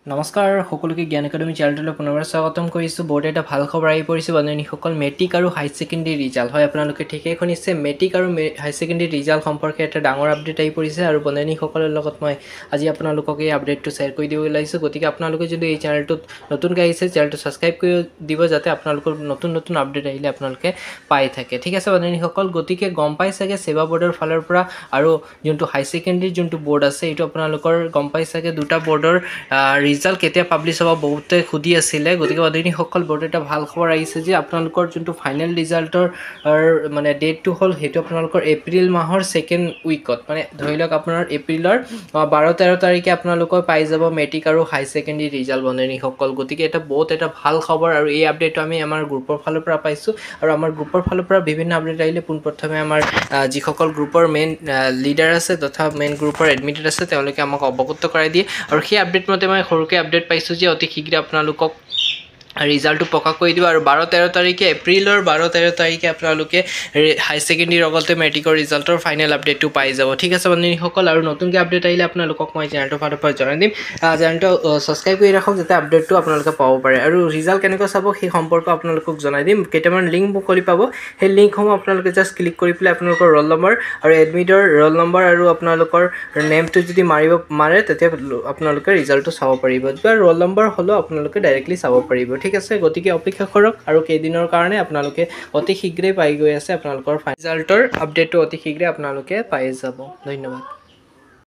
নমস্কাৰ সকলোকে জ্ঞান একাডেমি চেনেললৈ পুনৰবাৰ স্বাগতম কৰিছোঁ। বোৰ্ডে এটা ভাল খবৰ আহি পৰিছে বন্ধুসকল, মেট্ৰিক আৰু হাই ছেকেণ্ডেৰী ৰিজাল্ট হয় আপোনালোকে ঠিকেই শুনিছে। মেট্ৰিক আৰু হাই ছেকেণ্ডেৰী ৰিজাল্ট সম্পৰ্কে এটা ডাঙৰ আপডেট আহি পৰিছে আৰু বন্ধুসকলৰ লগত মই আজি আপোনালোকক এই আপডেটটো শ্বেয়াৰ কৰি দিব ওলাইছোঁ। গতিকে আপোনালোকে যদি এই চেনেলটোত নতুনকৈ আহিছে চেনেলটো ছাবস্ক্ৰাইব কৰি দিব, যাতে আপোনালোকৰ নতুন আপডেট আহিলে আপোনালোকে পাই থাকে। ঠিক আছে বন্ধুসকল, গতিকে গম পাই চাগে সেৱা বোৰ্ডৰ ফালৰ পৰা আৰু যোনটো হাই ছেকেণ্ডেৰী যোনটো বোৰ্ড আছে এইটো আপোনালোকৰ গম পাই চাগে দুটা বোৰ্ডৰ ৰিজাল্ট কেতিয়া পাব্লিছ হ'ব বহুতে সুধি আছিলে। গতিকে বন্ধুসকল বোৰ্ড এটা ভাল খবৰ আহিছে যে আপোনালোকৰ যোনটো ফাইনেল ৰিজাল্টৰ মানে ডেটটো হ'ল সেইটো আপোনালোকৰ এপ্ৰিল মাহৰ ছেকেণ্ড উইকত, মানে ধৰি লওক আপোনাৰ এপ্ৰিলৰ 12-13 তাৰিখে আপোনালোকৰ পাই যাব মেট্ৰিক আৰু হাই ছেকেণ্ডেৰী ৰিজাল্ট বন্ধুসকল। গতিকে এটা বহুত এটা ভাল খবৰ আৰু এই আপডেটটো আমি আমাৰ গ্ৰুপৰ ফালৰ পৰা পাইছোঁ আৰু আমাৰ গ্ৰুপৰ ফালৰ পৰা বিভিন্ন আপডেট আহিলে পোনপ্ৰথমে আমাৰ যিসকল গ্ৰুপৰ মেইন লিডাৰ আছে তথা মেইন গ্ৰুপৰ এডমিটেড আছে তেওঁলোকে আমাক অৱগত কৰাই দিয়ে আৰু সেই আপডেট মতে মই সৰুকৈ আপডেট পাইছোঁ যে অতি শীঘ্ৰে আপোনালোকক ৰিজাল্টটো প্ৰকাশ কৰি দিব আৰু 12-13 তাৰিখে এপ্ৰিলৰ 12-13 তাৰিখে আপোনালোকে হাই ছেকেণ্ডেৰীৰ লগতে মেট্ৰিকৰ ৰিজাল্টৰ ফাইনেল আপডেটটো পাই যাব। ঠিক আছে বন্ধুসকল, আৰু নতুনকৈ আপডেট আহিলে আপোনালোকক মই চেনেলটোৰ ফালৰ পৰা জনাই দিম। চেনেলটো ছাবস্ক্ৰাইব কৰি ৰাখক যাতে আপডেটটো আপোনালোকে পাব পাৰে আৰু ৰিজাল্ট কেনেকৈ চাব সেই সম্পৰ্কে আপোনালোকক জনাই দিম। কেইটামান লিংক মুকলি পাব, সেই লিংকসমূহ আপোনালোকে জাষ্ট ক্লিক কৰি পেলাই আপোনালোকৰ ৰোল নম্বৰ আৰু এডমিটৰ ৰোল নম্বৰ আৰু আপোনালোকৰ নেমটো যদি মাৰে তেতিয়া আপোনালোকে ৰিজাল্টটো চাব পাৰিব, বা ৰোল নম্বৰ হ'লেও আপোনালোকে ডাইৰেক্টলি চাব পাৰিব। ঠিক আছে, গতিকে অপেক্ষা কৰক আৰু কেইদিনৰ কাৰণে আপোনালোকে অতি শীঘ্ৰেই পাই গৈ আছে আপোনালোকৰ ৰিজাল্টৰ আপডেটটো অতি শীঘ্ৰে আপোনালোকে পাই যাব। ধন্যবাদ।